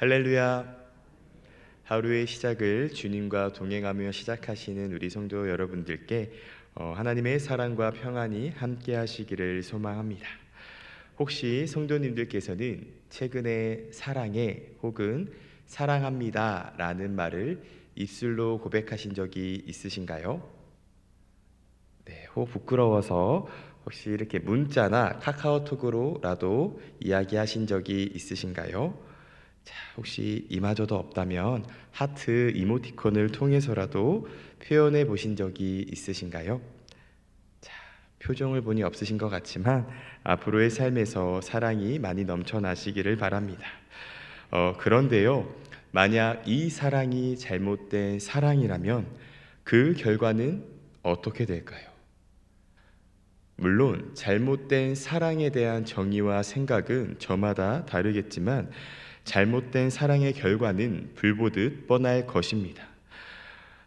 할렐루야. 하루의 시작을 주님과 동행하며 시작하시는 우리 성도 여러분들께 하나님의 사랑과 평안이 함께 하시기를 소망합니다. 혹시 성도님들께서는 최근에 사랑해 혹은 사랑합니다 라는 말을 입술로 고백하신 적이 있으신가요? 네, 혹 부끄러워서 혹시 이렇게 문자나 카카오톡으로라도 이야기하신 적이 있으신가요? 자, 혹시 이마저도 없다면 하트 이모티콘을 통해서라도 표현해 보신 적이 있으신가요? 자, 표정을 보니 없으신 것 같지만 앞으로의 삶에서 사랑이 많이 넘쳐나시기를 바랍니다. 그런데요, 만약 이 사랑이 잘못된 사랑이라면 그 결과는 어떻게 될까요? 물론 잘못된 사랑에 대한 정의와 생각은 저마다 다르겠지만 잘못된 사랑의 결과는 불보듯 뻔할 것입니다.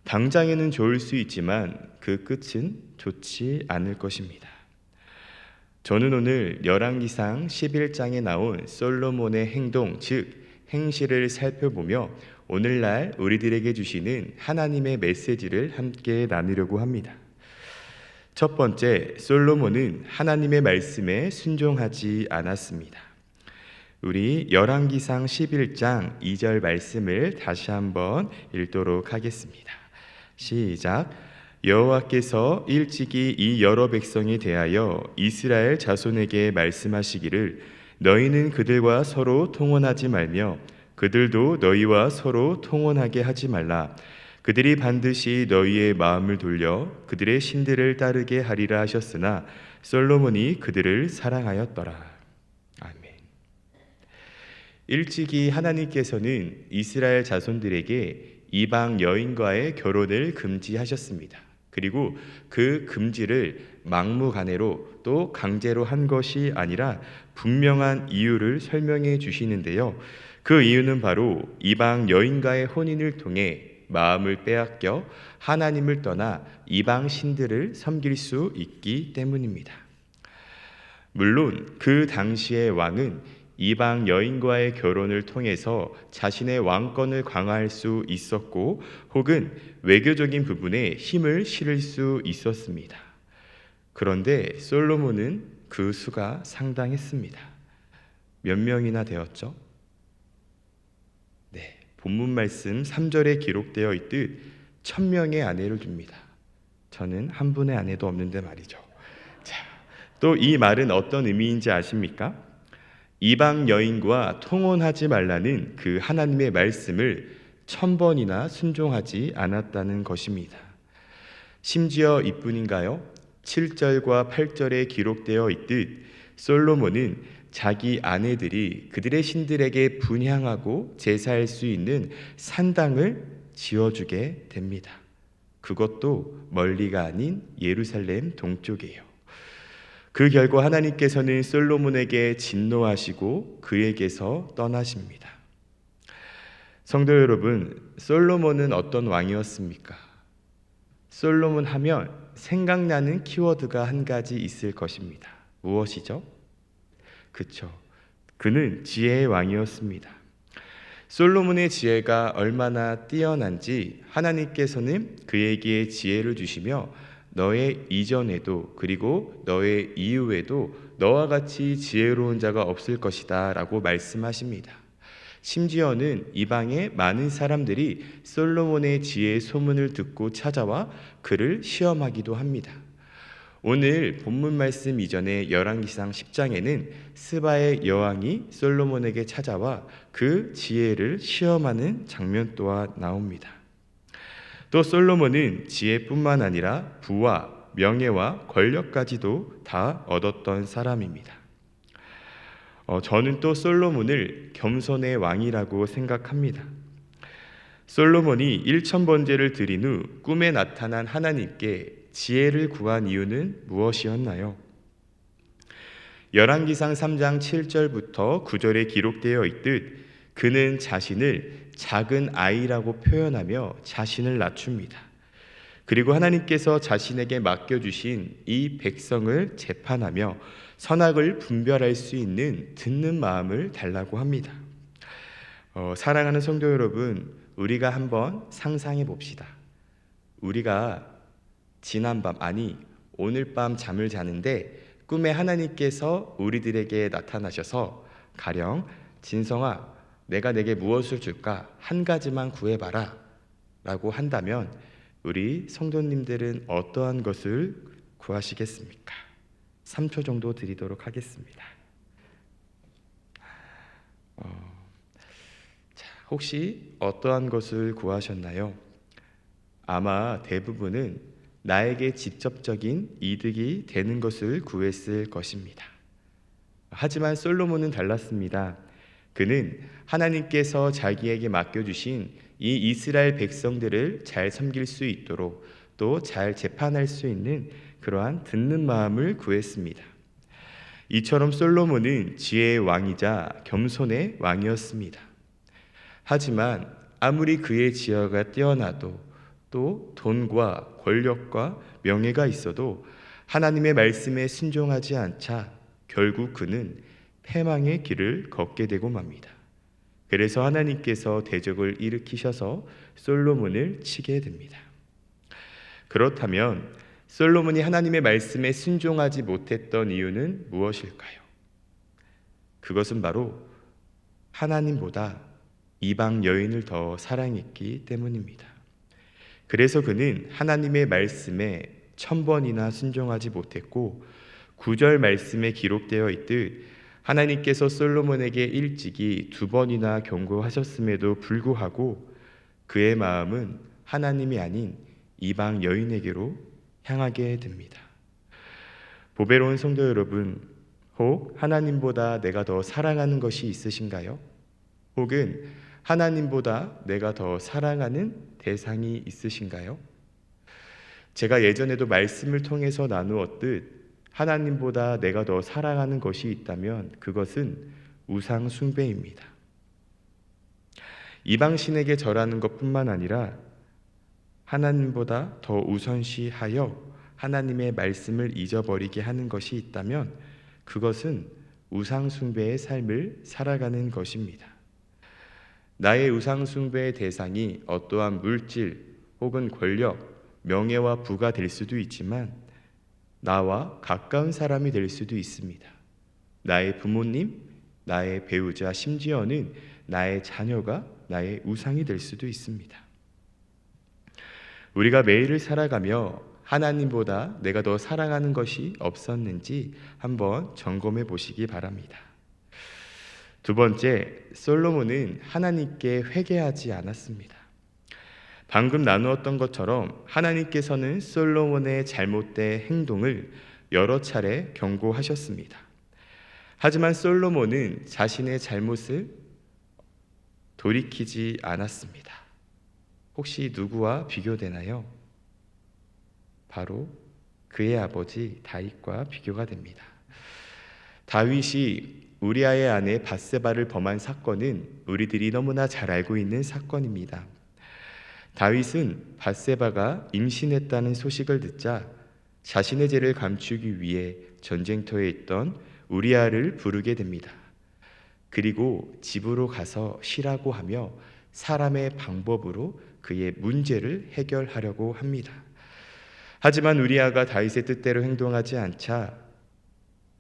당장에는 좋을 수 있지만 그 끝은 좋지 않을 것입니다. 저는 오늘 열왕기상 11장에 나온 솔로몬의 행동, 즉 행실을 살펴보며 오늘날 우리들에게 주시는 하나님의 메시지를 함께 나누려고 합니다. 첫 번째, 솔로몬은 하나님의 말씀에 순종하지 않았습니다. 우리 열왕기상 11장 2절 말씀을 다시 한번 읽도록 하겠습니다. 시작. 여호와께서 일찍이 이 여러 백성에 대하여 이스라엘 자손에게 말씀하시기를 너희는 그들과 서로 통혼하지 말며 그들도 너희와 서로 통혼하게 하지 말라. 그들이 반드시 너희의 마음을 돌려 그들의 신들을 따르게 하리라 하셨으나 솔로몬이 그들을 사랑하였더라. 일찍이 하나님께서는 이스라엘 자손들에게 이방 여인과의 결혼을 금지하셨습니다. 그리고 그 금지를 막무가내로 또 강제로 한 것이 아니라 분명한 이유를 설명해 주시는데요. 그 이유는 바로 이방 여인과의 혼인을 통해 마음을 빼앗겨 하나님을 떠나 이방 신들을 섬길 수 있기 때문입니다. 물론 그 당시의 왕은 이방 여인과의 결혼을 통해서 자신의 왕권을 강화할 수 있었고 혹은 외교적인 부분에 힘을 실을 수 있었습니다. 그런데 솔로몬은 그 수가 상당했습니다. 몇 명이나 되었죠? 네, 본문 말씀 3절에 기록되어 있듯 1000명의 아내를 줍니다. 저는 한 분의 아내도 없는데 말이죠. 자, 또 이 말은 어떤 의미인지 아십니까? 이방 여인과 통혼하지 말라는 그 하나님의 말씀을 1000번이나 순종하지 않았다는 것입니다. 심지어 이뿐인가요? 7절과 8절에 기록되어 있듯 솔로몬은 자기 아내들이 그들의 신들에게 분향하고 제사할 수 있는 산당을 지어주게 됩니다. 그것도 멀리가 아닌 예루살렘 동쪽이에요. 그 결과 하나님께서는 솔로몬에게 진노하시고 그에게서 떠나십니다. 성도 여러분, 솔로몬은 어떤 왕이었습니까? 솔로몬 하면 생각나는 키워드가 한 가지 있을 것입니다. 무엇이죠? 그쵸. 그는 지혜의 왕이었습니다. 솔로몬의 지혜가 얼마나 뛰어난지 하나님께서는 그에게 지혜를 주시며 너의 이전에도 그리고 너의 이후에도 너와 같이 지혜로운 자가 없을 것이다 라고 말씀하십니다. 심지어는 이방의 많은 사람들이 솔로몬의 지혜의 소문을 듣고 찾아와 그를 시험하기도 합니다. 오늘 본문 말씀 이전에 열왕기상 10장에는 스바의 여왕이 솔로몬에게 찾아와 그 지혜를 시험하는 장면 또한 나옵니다. 또 솔로몬은 지혜뿐만 아니라 부와 명예와 권력까지도 다 얻었던 사람입니다. 저는 또 솔로몬을 겸손의 왕이라고 생각합니다. 솔로몬이 1000번제를 드린 후 꿈에 나타난 하나님께 지혜를 구한 이유는 무엇이었나요? 열왕기상 3장 7절부터 9절에 기록되어 있듯 그는 자신을 작은 아이라고 표현하며 자신을 낮춥니다. 그리고 하나님께서 자신에게 맡겨주신 이 백성을 재판하며 선악을 분별할 수 있는 듣는 마음을 달라고 합니다. 사랑하는 성도 여러분, 우리가 한번 상상해 봅시다. 우리가 지난밤, 아니 오늘 밤 잠을 자는데 꿈에 하나님께서 우리들에게 나타나셔서 가령 진성아, 내가 내게 무엇을 줄까? 한 가지만 구해봐라 라고 한다면 우리 성도님들은 어떠한 것을 구하시겠습니까? 3초 정도 드리도록 하겠습니다. 혹시 어떠한 것을 구하셨나요? 아마 대부분은 나에게 직접적인 이득이 되는 것을 구했을 것입니다. 하지만 솔로몬은 달랐습니다. 그는 하나님께서 자기에게 맡겨주신 이 이스라엘 백성들을 잘 섬길 수 있도록 또 잘 재판할 수 있는 그러한 듣는 마음을 구했습니다. 이처럼 솔로몬은 지혜의 왕이자 겸손의 왕이었습니다. 하지만 아무리 그의 지혜가 뛰어나도 또 돈과 권력과 명예가 있어도 하나님의 말씀에 순종하지 않자 결국 그는 패망의 길을 걷게 되고 맙니다. 그래서 하나님께서 대적을 일으키셔서 솔로몬을 치게 됩니다. 그렇다면 솔로몬이 하나님의 말씀에 순종하지 못했던 이유는 무엇일까요? 그것은 바로 하나님보다 이방 여인을 더 사랑했기 때문입니다. 그래서 그는 하나님의 말씀에 1000번이나 순종하지 못했고 9절 말씀에 기록되어 있듯 하나님께서 솔로몬에게 일찍이 2번이나 경고하셨음에도 불구하고 그의 마음은 하나님이 아닌 이방 여인에게로 향하게 됩니다. 보배로운 성도 여러분, 혹 하나님보다 내가 더 사랑하는 것이 있으신가요? 혹은 하나님보다 내가 더 사랑하는 대상이 있으신가요? 제가 예전에도 말씀을 통해서 나누었듯 하나님보다 내가 더 사랑하는 것이 있다면 그것은 우상 숭배입니다. 이방신에게 절하는 것뿐만 아니라 하나님보다 더 우선시하여 하나님의 말씀을 잊어버리게 하는 것이 있다면 그것은 우상 숭배의 삶을 살아가는 것입니다. 나의 우상 숭배의 대상이 어떠한 물질 혹은 권력, 명예와 부가 될 수도 있지만 나와 가까운 사람이 될 수도 있습니다. 나의 부모님, 나의 배우자, 심지어는 나의 자녀가 나의 우상이 될 수도 있습니다. 우리가 매일을 살아가며 하나님보다 내가 더 사랑하는 것이 없었는지 한번 점검해 보시기 바랍니다. 두 번째, 솔로몬은 하나님께 회개하지 않았습니다. 방금 나누었던 것처럼 하나님께서는 솔로몬의 잘못된 행동을 여러 차례 경고하셨습니다. 하지만 솔로몬은 자신의 잘못을 돌이키지 않았습니다. 혹시 누구와 비교되나요? 바로 그의 아버지 다윗과 비교가 됩니다. 다윗이 우리아의 아내 밧세바를 범한 사건은 우리들이 너무나 잘 알고 있는 사건입니다. 다윗은 밧세바가 임신했다는 소식을 듣자 자신의 죄를 감추기 위해 전쟁터에 있던 우리아를 부르게 됩니다. 그리고 집으로 가서 쉬라고 하며 사람의 방법으로 그의 문제를 해결하려고 합니다. 하지만 우리아가 다윗의 뜻대로 행동하지 않자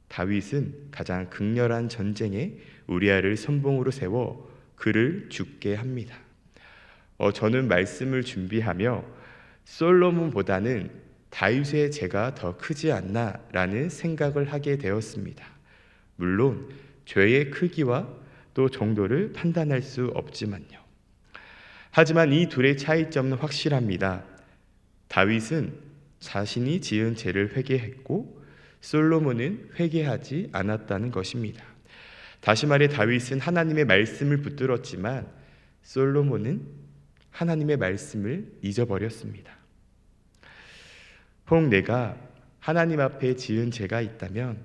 다윗은 가장 극렬한 전쟁에 우리아를 선봉으로 세워 그를 죽게 합니다. 저는 말씀을 준비하며 솔로몬보다는 다윗의 죄가 더 크지 않나라는 생각을 하게 되었습니다. 물론 죄의 크기와 또 정도를 판단할 수 없지만요. 하지만 이 둘의 차이점은 확실합니다. 다윗은 자신이 지은 죄를 회개했고 솔로몬은 회개하지 않았다는 것입니다. 다시 말해 다윗은 하나님의 말씀을 붙들었지만 솔로몬은 하나님의 말씀을 잊어버렸습니다. 혹 내가 하나님 앞에 지은 죄가 있다면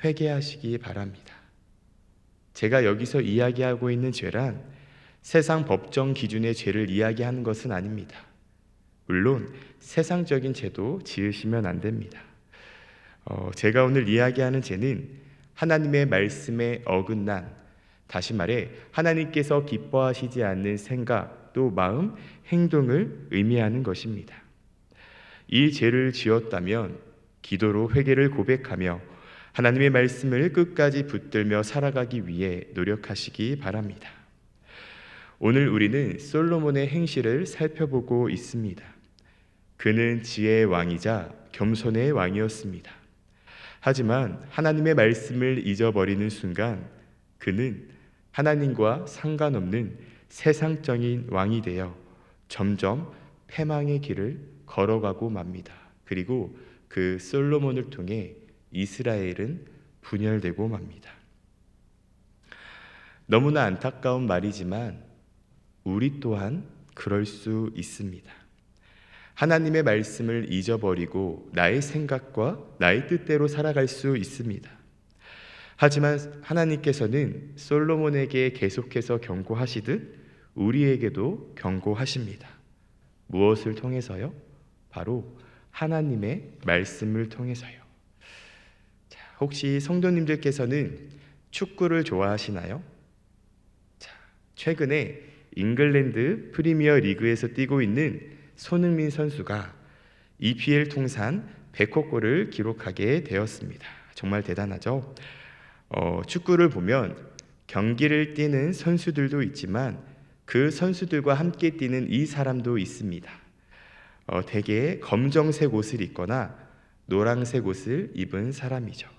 회개하시기 바랍니다. 제가 여기서 이야기하고 있는 죄란 세상 법정 기준의 죄를 이야기하는 것은 아닙니다. 물론 세상적인 죄도 지으시면 안 됩니다. 제가 오늘 이야기하는 죄는 하나님의 말씀에 어긋난 다시 말해 하나님께서 기뻐하시지 않는 생각, 또 마음, 행동을 의미하는 것입니다. 이 죄를 지었다면 기도로 회개를 고백하며 하나님의 말씀을 끝까지 붙들며 살아가기 위해 노력하시기 바랍니다. 오늘 우리는 솔로몬의 행실을 살펴보고 있습니다. 그는 지혜의 왕이자 겸손의 왕이었습니다. 하지만 하나님의 말씀을 잊어버리는 순간 그는 하나님과 상관없는 세상적인 왕이 되어 점점 패망의 길을 걸어가고 맙니다. 그리고 그 솔로몬을 통해 이스라엘은 분열되고 맙니다. 너무나 안타까운 말이지만 우리 또한 그럴 수 있습니다. 하나님의 말씀을 잊어버리고 나의 생각과 나의 뜻대로 살아갈 수 있습니다. 하지만 하나님께서는 솔로몬에게 계속해서 경고하시듯 우리에게도 경고하십니다. 무엇을 통해서요? 바로 하나님의 말씀을 통해서요. 자, 혹시 성도님들께서는 축구를 좋아하시나요? 자, 최근에 잉글랜드 프리미어 리그에서 뛰고 있는 손흥민 선수가 EPL 통산 100호 골을 기록하게 되었습니다. 정말 대단하죠? 축구를 보면 경기를 뛰는 선수들도 있지만 그 선수들과 함께 뛰는 이 사람도 있습니다. 대개 검정색 옷을 입거나 노란색 옷을 입은 사람이죠.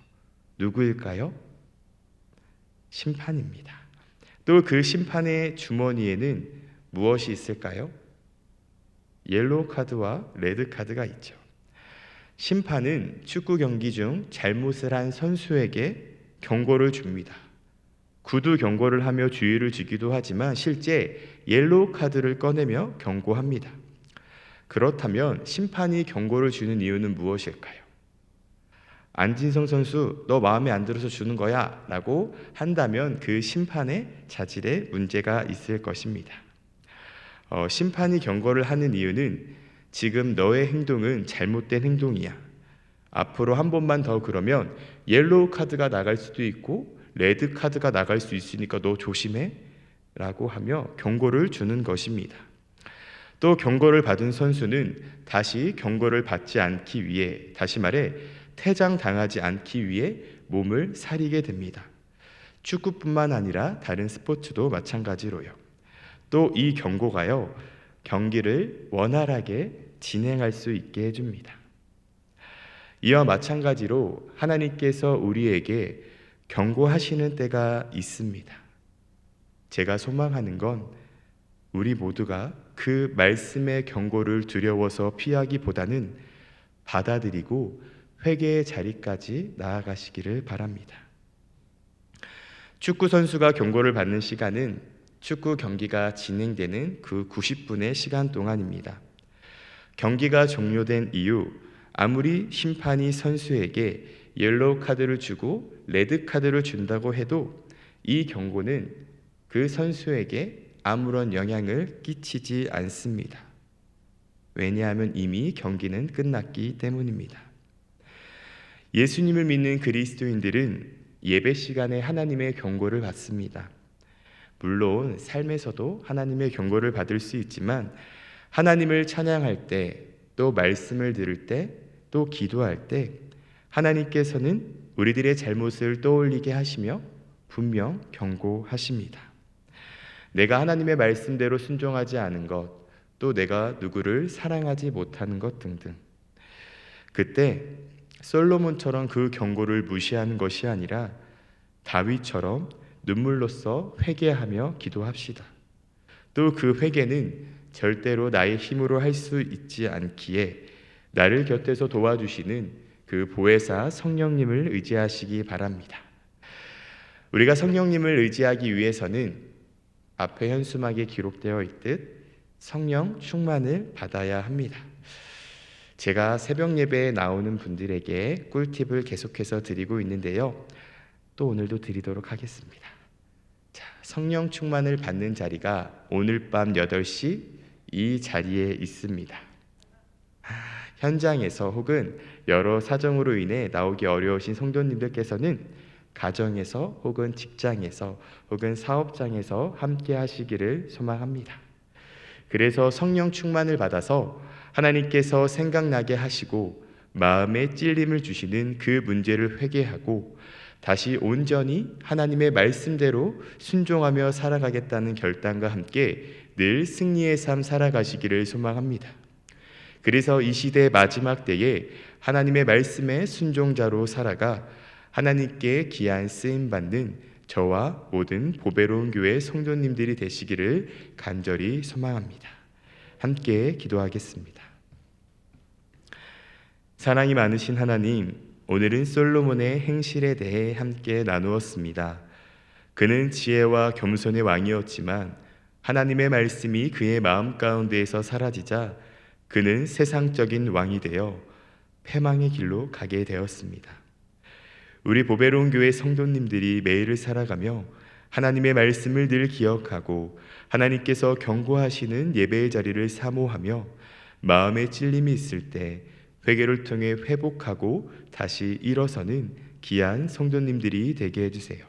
누구일까요? 심판입니다. 또 그 심판의 주머니에는 무엇이 있을까요? 옐로우 카드와 레드 카드가 있죠. 심판은 축구 경기 중 잘못을 한 선수에게 경고를 줍니다. 구두 경고를 하며 주의를 주기도 하지만 실제 옐로우 카드를 꺼내며 경고합니다. 그렇다면 심판이 경고를 주는 이유는 무엇일까요? 안진성 선수, 너 마음에 안 들어서 주는 거야 라고 한다면 그 심판의 자질에 문제가 있을 것입니다. 심판이 경고를 하는 이유는 지금 너의 행동은 잘못된 행동이야. 앞으로 한 번만 더 그러면 옐로우 카드가 나갈 수도 있고 레드 카드가 나갈 수 있으니까 너 조심해 라고 하며 경고를 주는 것입니다. 또 경고를 받은 선수는 다시 경고를 받지 않기 위해, 다시 말해 퇴장당하지 않기 위해 몸을 사리게 됩니다. 축구뿐만 아니라 다른 스포츠도 마찬가지로요. 또 이 경고가요, 경기를 원활하게 진행할 수 있게 해줍니다. 이와 마찬가지로 하나님께서 우리에게 경고하시는 때가 있습니다. 제가 소망하는 건 우리 모두가 그 말씀의 경고를 두려워서 피하기보다는 받아들이고 회개의 자리까지 나아가시기를 바랍니다. 축구 선수가 경고를 받는 시간은 축구 경기가 진행되는 그 90분의 시간 동안입니다. 경기가 종료된 이후 아무리 심판이 선수에게 옐로우 카드를 주고 레드 카드를 준다고 해도 이 경고는 그 선수에게 아무런 영향을 끼치지 않습니다. 왜냐하면 이미 경기는 끝났기 때문입니다. 예수님을 믿는 그리스도인들은 예배 시간에 하나님의 경고를 받습니다. 물론 삶에서도 하나님의 경고를 받을 수 있지만 하나님을 찬양할 때, 또 말씀을 들을 때, 또 기도할 때 하나님께서는 우리들의 잘못을 떠올리게 하시며 분명 경고하십니다. 내가 하나님의 말씀대로 순종하지 않은 것, 또 내가 누구를 사랑하지 못하는 것 등등. 그때 솔로몬처럼 그 경고를 무시하는 것이 아니라 다윗처럼 눈물로써 회개하며 기도합시다. 또 그 회개는 절대로 나의 힘으로 할 수 있지 않기에 나를 곁에서 도와주시는 그 보혜사 성령님을 의지하시기 바랍니다. 우리가 성령님을 의지하기 위해서는 앞에 현수막에 기록되어 있듯 성령 충만을 받아야 합니다. 제가 새벽 예배에 나오는 분들에게 꿀팁을 계속해서 드리고 있는데요. 또 오늘도 드리도록 하겠습니다. 자, 성령 충만을 받는 자리가 오늘 밤 8시 이 자리에 있습니다. 현장에서 혹은 여러 사정으로 인해 나오기 어려우신 성도님들께서는 가정에서 혹은 직장에서 혹은 사업장에서 함께 하시기를 소망합니다. 그래서 성령 충만을 받아서 하나님께서 생각나게 하시고 마음에 찔림을 주시는 그 문제를 회개하고 다시 온전히 하나님의 말씀대로 순종하며 살아가겠다는 결단과 함께 늘 승리의 삶 살아가시기를 소망합니다. 그래서 이 시대의 마지막 때에 하나님의 말씀의 순종자로 살아가 하나님께 귀한 쓰임받는 저와 모든 보배로운 교회 성도님들이 되시기를 간절히 소망합니다. 함께 기도하겠습니다. 사랑이 많으신 하나님, 오늘은 솔로몬의 행실에 대해 함께 나누었습니다. 그는 지혜와 겸손의 왕이었지만 하나님의 말씀이 그의 마음 가운데에서 사라지자 그는 세상적인 왕이 되어 패망의 길로 가게 되었습니다. 우리 보배로운 교회 성도님들이 매일을 살아가며 하나님의 말씀을 늘 기억하고 하나님께서 경고하시는 예배의 자리를 사모하며 마음에 찔림이 있을 때 회개를 통해 회복하고 다시 일어서는 귀한 성도님들이 되게 해주세요.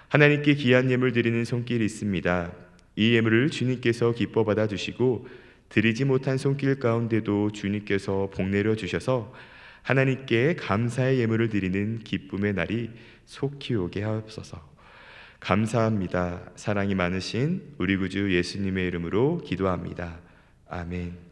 하나님께 귀한 예물 드리는 손길이 있습니다. 이 예물을 주님께서 기뻐 받아주시고 드리지 못한 손길 가운데도 주님께서 복내려 주셔서 하나님께 감사의 예물을 드리는 기쁨의 날이 속히 오게 하옵소서. 감사합니다. 사랑이 많으신 우리 구주 예수님의 이름으로 기도합니다. 아멘.